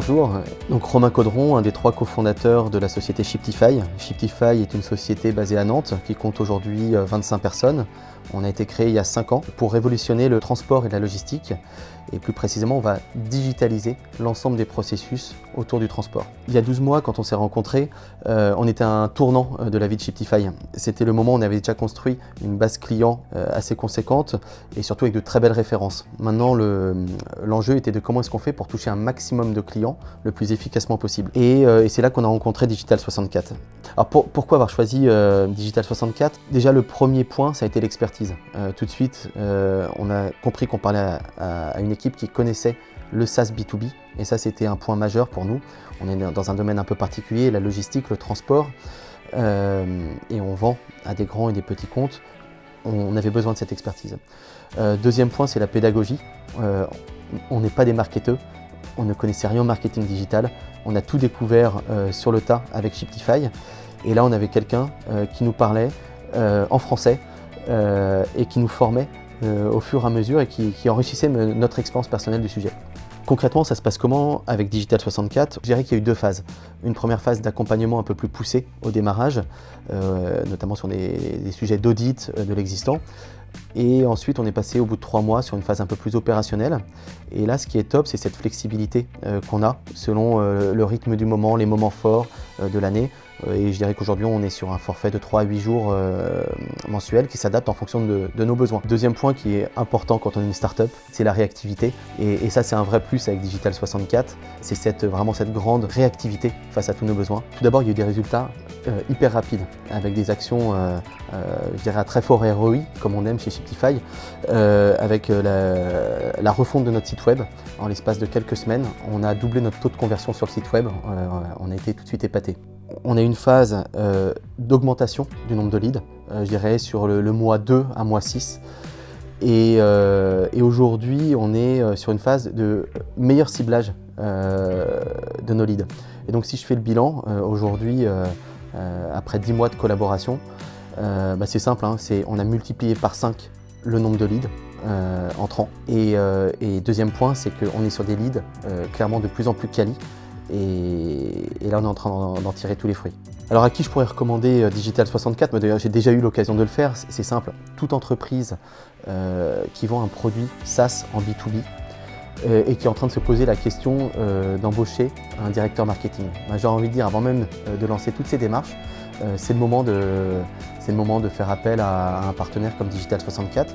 bonjour. Donc Romain Caudron, un des 3 cofondateurs de la société Shiptify. Shiptify est une société basée à Nantes qui compte aujourd'hui 25 personnes. On a été créé il y a 5 ans pour révolutionner le transport et la logistique. Et plus précisément, on va digitaliser l'ensemble des processus autour du transport. Il y a 12 mois, quand on s'est rencontrés, on était à un tournant de la vie de Shiptify. C'était le moment où on avait déjà construit une base client assez conséquente et surtout avec de très belles références. Maintenant, l'enjeu était de comment est-ce qu'on fait pour toucher un maximum de clients le plus efficacement possible. Et c'est là qu'on a rencontré Digital 64. Alors pourquoi avoir choisi Digital 64? Déjà, le premier point, ça a été l'expertise. Tout de suite, on a compris qu'on parlait à une équipe qui connaissait le SaaS B2B, et ça c'était un point majeur pour nous. On est dans un domaine un peu particulier, la logistique, le transport, et on vend à des grands et des petits comptes. On avait besoin de cette expertise. Deuxième point, c'est la pédagogie. On n'est pas des marketeurs, on ne connaissait rien au marketing digital. On a tout découvert sur le tas avec Shiptify, et là on avait quelqu'un qui nous parlait en français et qui nous formait au fur et à mesure et qui enrichissait notre expérience personnelle du sujet. Concrètement, ça se passe comment avec Digital 64? Je dirais qu'il y a eu 2 phases. Une première phase d'accompagnement un peu plus poussé au démarrage, notamment sur des sujets d'audit de l'existant. Et ensuite, on est passé au bout de 3 mois sur une phase un peu plus opérationnelle. Et là, ce qui est top, c'est cette flexibilité qu'on a selon le rythme du moment, les moments forts de l'année. Et je dirais qu'aujourd'hui, on est sur un forfait de 3 à 8 jours mensuels qui s'adapte en fonction de nos besoins. Deuxième point qui est important quand on est une start-up, c'est la réactivité. Et ça, c'est un vrai plus avec Digital 64. C'est vraiment cette grande réactivité face à tous nos besoins. Tout d'abord, il y a eu des résultats hyper rapides avec des actions, je dirais, à très fort ROI, comme on aime chez Shiptify, avec la refonte de notre site web. En l'espace de quelques semaines, on a doublé notre taux de conversion sur le site web. On a été tout de suite épatés. On a une phase d'augmentation du nombre de leads, je dirais sur le mois 2 à mois 6. Et aujourd'hui, on est sur une phase de meilleur ciblage de nos leads. Et donc si je fais le bilan, aujourd'hui, après 10 mois de collaboration, c'est simple, hein, on a multiplié par 5 le nombre de leads entrants. Et deuxième point, c'est qu'on est sur des leads clairement de plus en plus quali. Et là, on est en train d'en tirer tous les fruits. Alors, à qui je pourrais recommander Digital 64? D'ailleurs, j'ai déjà eu l'occasion de le faire. C'est simple. Toute entreprise qui vend un produit SaaS en B2B et qui est en train de se poser la question d'embaucher un directeur marketing. J'ai envie de dire, avant même de lancer toutes ces démarches, c'est le moment de faire appel à un partenaire comme Digital 64.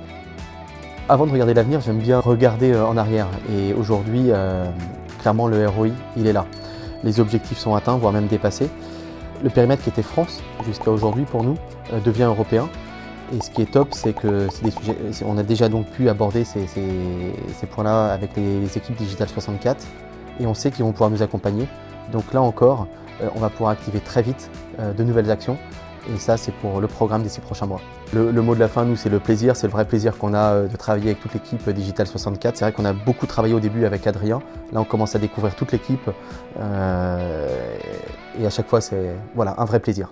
Avant de regarder l'avenir, j'aime bien regarder en arrière. Et aujourd'hui, clairement, le ROI, il est là. Les objectifs sont atteints, voire même dépassés. Le périmètre qui était France jusqu'à aujourd'hui pour nous devient européen. Et ce qui est top, c'est que on a déjà donc pu aborder ces points-là avec les équipes Digital 64 et on sait qu'ils vont pouvoir nous accompagner. Donc là encore, on va pouvoir activer très vite de nouvelles actions. Et ça, c'est pour le programme des 6 prochains mois. Le mot de la fin, nous, c'est le plaisir. C'est le vrai plaisir qu'on a de travailler avec toute l'équipe Digital 64. C'est vrai qu'on a beaucoup travaillé au début avec Adrien. Là, on commence à découvrir toute l'équipe. Et à chaque fois, c'est un vrai plaisir.